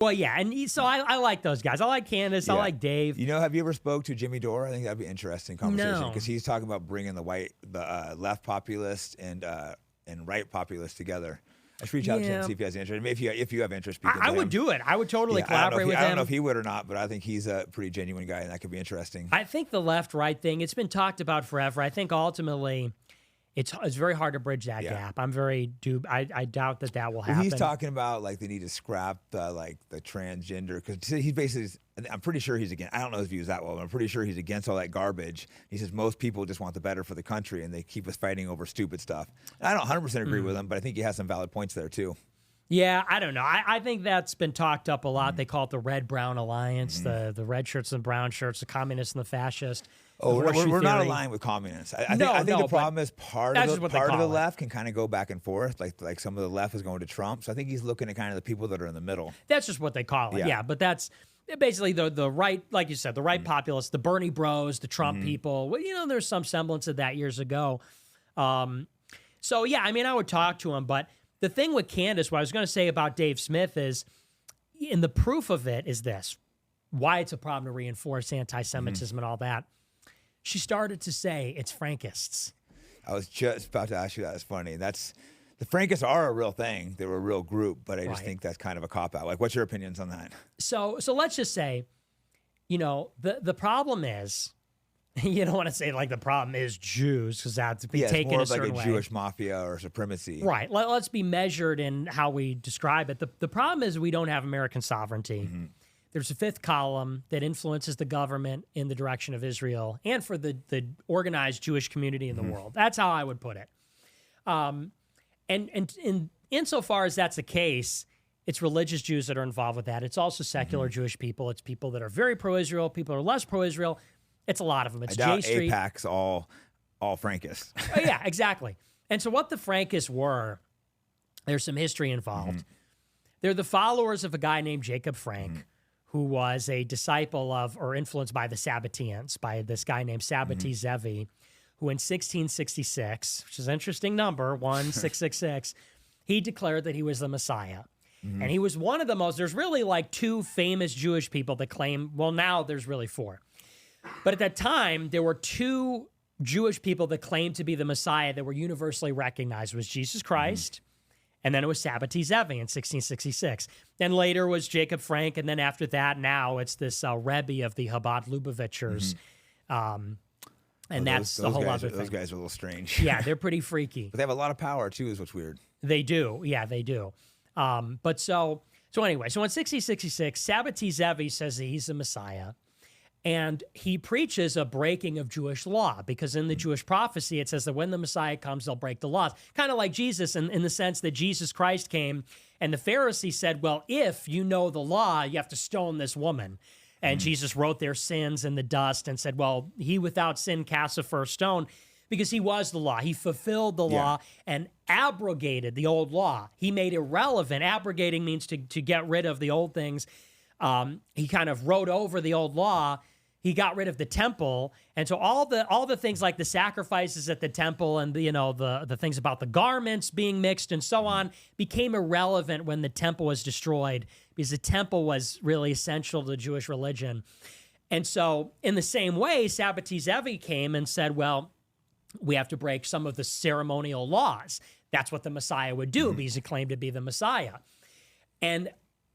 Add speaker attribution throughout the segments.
Speaker 1: Well, yeah, and so I like those guys. I like Candace. I like Dave.
Speaker 2: Have you ever spoke to Jimmy Dore? I think that'd be an interesting conversation
Speaker 1: No.
Speaker 2: because he's talking about bringing the left populist and right populist together. I should reach out to him and see if he has interest. I mean, if you have interest,
Speaker 1: I would do it. I would totally collaborate with him.
Speaker 2: I don't know if he would or not, but I think he's a pretty genuine guy, and that could be interesting.
Speaker 1: I think the left-right thing, it's been talked about forever. I think ultimately it's very hard to bridge that gap. I'm very I doubt that will happen.
Speaker 2: Well, he's talking about like they need to scrap the transgender because he's basically. I'm pretty sure he's against. I don't know his views that well, but I'm pretty sure he's against all that garbage. He says most people just want the better for the country, and they keep us fighting over stupid stuff. And I don't 100% agree with him, but I think he has some valid points there too.
Speaker 1: Yeah, I don't know. I think that's been talked up a lot. They call it the red-brown alliance, the red shirts and brown shirts, the communists and the fascists.
Speaker 2: Oh, we're not aligned with communists. I think the problem is part of the left can kind of go back and forth. Like some of the left is going to Trump. So I think he's looking at kind of the people that are in the middle.
Speaker 1: That's just what they call it. Yeah, but that's basically the right, like you said, the right populists, the Bernie bros, the Trump people. Well, there's some semblance of that years ago. So, yeah, I mean, I would talk to him. But the thing with Candace, what I was going to say about Dave Smith is, and the proof of it is this, why it's a problem to reinforce anti-Semitism and all that. She started to say it's Frankists.
Speaker 2: I was just about to ask you that. It's funny. The Frankists are a real thing. They're a real group, but I just think that's kind of a cop-out. Like, what's your opinions on that?
Speaker 1: So let's just say, the problem is, you don't want to say like the problem is Jews because that's be taken a certain way.
Speaker 2: It's more like a Jewish mafia or supremacy.
Speaker 1: Right. Let's be measured in how we describe it. The problem is we don't have American sovereignty. There's a fifth column that influences the government in the direction of Israel and for the organized Jewish community in the world. That's how I would put it. And insofar as that's the case, it's religious Jews that are involved with that. It's also secular Jewish people. It's people that are very pro-Israel, people that are less pro-Israel. It's a lot of them. It's
Speaker 2: I doubt
Speaker 1: J Street.
Speaker 2: AIPAC's all Frankists.
Speaker 1: Oh, yeah, exactly. And so what the Frankists were, there's some history involved. They're the followers of a guy named Jacob Frank, who was a disciple of or influenced by the Sabbateans, by this guy named Sabbati Zevi, who in 1666, which is an interesting number, 1666, he declared that he was the Messiah. And he was one of the most, there's really like two famous Jewish people that claim, well, now there's really four. But at that time, there were two Jewish people that claimed to be the Messiah that were universally recognized. It was Jesus Christ, and then it was Sabbati Zevi in 1666. Then later was Jacob Frank, and then after that, now it's this Rebbe of the Chabad Lubavitchers. And that's the whole other thing.
Speaker 2: Those guys are a little strange.
Speaker 1: Yeah, they're pretty freaky.
Speaker 2: But they have a lot of power, too, is what's weird.
Speaker 1: They do. Yeah, they do. But so anyway, so in 1666, Sabbati Zevi says that he's the Messiah. And he preaches a breaking of Jewish law because in the Jewish prophecy, it says that when the Messiah comes, they'll break the laws. Kind of like Jesus in the sense that Jesus Christ came and the Pharisees said, well, if you know the law, you have to stone this woman. And Jesus wrote their sins in the dust and said, well, he without sin casts the first stone because he was the law. He fulfilled the law and abrogated the old law. He made irrelevant. Abrogating means to get rid of the old things. He kind of wrote over the old law. He got rid of the temple, and so all the things like the sacrifices at the temple and the things about the garments being mixed and so on became irrelevant when the temple was destroyed because the temple was really essential to the Jewish religion. And so in the same way, Sabbati Zevi came and said, well, we have to break some of the ceremonial laws. That's what the Messiah would do because he claimed to be the Messiah. And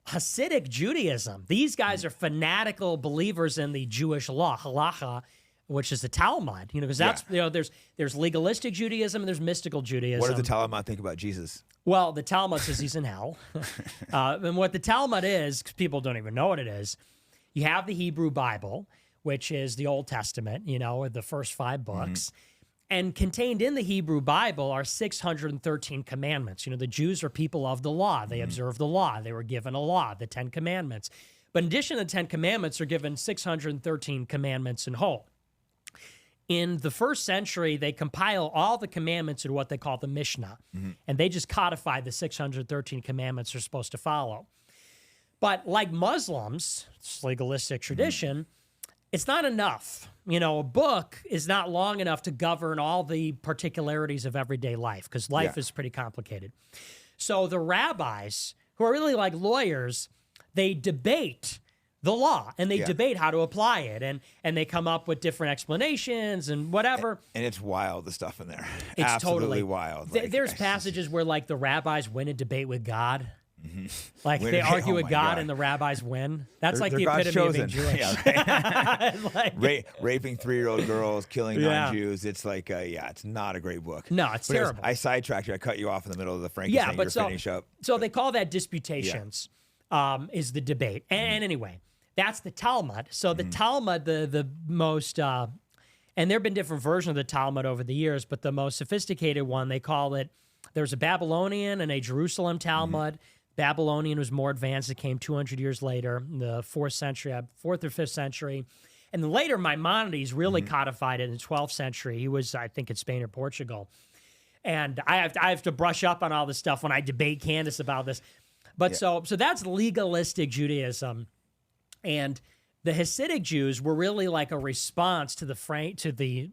Speaker 1: Hasidic Judaism, these guys are fanatical believers in the Jewish law, halacha, which is the Talmud, because that's, there's legalistic Judaism and there's mystical Judaism.
Speaker 2: What does the Talmud think about Jesus?
Speaker 1: Well, the Talmud says he's in hell. And what the Talmud is, because people don't even know what it is, you have the Hebrew Bible, which is the Old Testament, the first 5 books. And contained in the Hebrew Bible are 613 commandments. The Jews are people of the law. They observe the law. They were given a law, the 10 commandments. But in addition to the 10 commandments, are given 613 commandments in whole. In the first century, they compile all the commandments into what they call the Mishnah. And they just codify the 613 commandments they're supposed to follow. But like Muslims, it's legalistic tradition, it's not enough. A book is not long enough to govern all the particularities of everyday life because life is pretty complicated. So the rabbis, who are really like lawyers, they debate the law and they
Speaker 2: Yeah.
Speaker 1: debate how to apply it, and they come up with different explanations and whatever.
Speaker 2: And it's wild, the stuff in there.
Speaker 1: It's
Speaker 2: Absolutely
Speaker 1: totally
Speaker 2: wild.
Speaker 1: There's passages where like the rabbis win a debate with God. Like
Speaker 2: Win
Speaker 1: they
Speaker 2: a-
Speaker 1: argue
Speaker 2: oh
Speaker 1: with
Speaker 2: my
Speaker 1: God
Speaker 2: God.
Speaker 1: and the rabbis win. That's like
Speaker 2: They're
Speaker 1: the
Speaker 2: God's
Speaker 1: epitome of being
Speaker 2: chosen.
Speaker 1: Jewish.
Speaker 2: Yeah, right.
Speaker 1: Like-
Speaker 2: Raping 3-year-old girls, killing
Speaker 1: Yeah.
Speaker 2: non-Jews. It's like, it's not a great book.
Speaker 1: No, it's
Speaker 2: But anyways,
Speaker 1: terrible.
Speaker 2: I sidetracked you. I cut you off in the middle of the Frankists
Speaker 1: Yeah,
Speaker 2: thing.
Speaker 1: but
Speaker 2: You're
Speaker 1: so
Speaker 2: finish up.
Speaker 1: so they call that disputations. Is the debate, and anyway, that's the Talmud. So the Talmud, the most, and there have been different versions of the Talmud over the years, but the most sophisticated one, they call it. There's a Babylonian and a Jerusalem Talmud. Babylonian was more advanced. It came 200 years later, in the 4th century, 4th or 5th century. And then later, Maimonides really codified it in the 12th century. He was, I think, in Spain or Portugal. And I have to brush up on all this stuff when I debate Candace about this. But so that's legalistic Judaism. And the Hasidic Jews were really like a response to the Sabbateans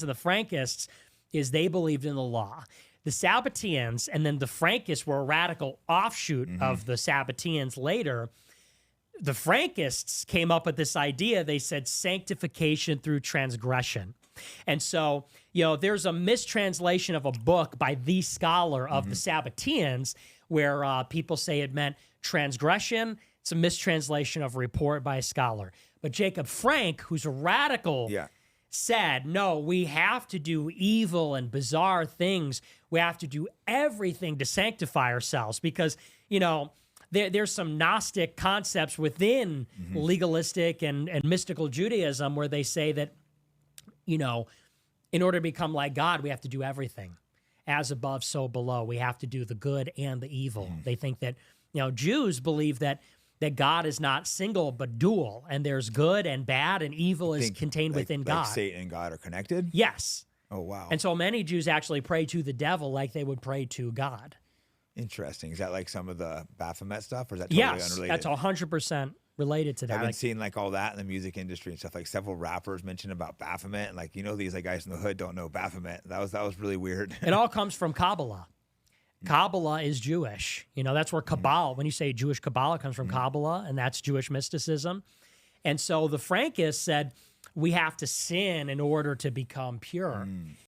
Speaker 1: and the Frankists, is they believed in the law. The Sabbateans and then the Frankists were a radical offshoot of the Sabbateans later. The Frankists came up with this idea. They said sanctification through transgression. And so, there's a mistranslation of a book by the scholar of the Sabbateans where people say it meant transgression. It's a mistranslation of a report by a scholar. But Jacob Frank, who's a radical, said, no, we have to do evil and bizarre things. We have to do everything to sanctify ourselves because, there's some Gnostic concepts within legalistic and mystical Judaism where they say that, in order to become like God, we have to do everything. As above, so below. We have to do the good and the evil. They think that, Jews believe that God is not single but dual, and there's good and bad, and evil is contained within God.
Speaker 2: Like Satan and God are connected?
Speaker 1: Yes.
Speaker 2: Oh, wow.
Speaker 1: And so many Jews actually pray to the devil like they would pray to God.
Speaker 2: Interesting. Is that like some of the Baphomet stuff, or is that totally unrelated?
Speaker 1: That's 100% related to that.
Speaker 2: I've been seeing like all that in the music industry and stuff. Like several rappers mentioned about Baphomet, and like these like guys in the hood don't know Baphomet. That was really weird.
Speaker 1: It all comes from Kabbalah. Kabbalah is Jewish. That's where Kabbalah, when you say Jewish Kabbalah, comes from Kabbalah, and that's Jewish mysticism. And so the Frankists said, we have to sin in order to become pure.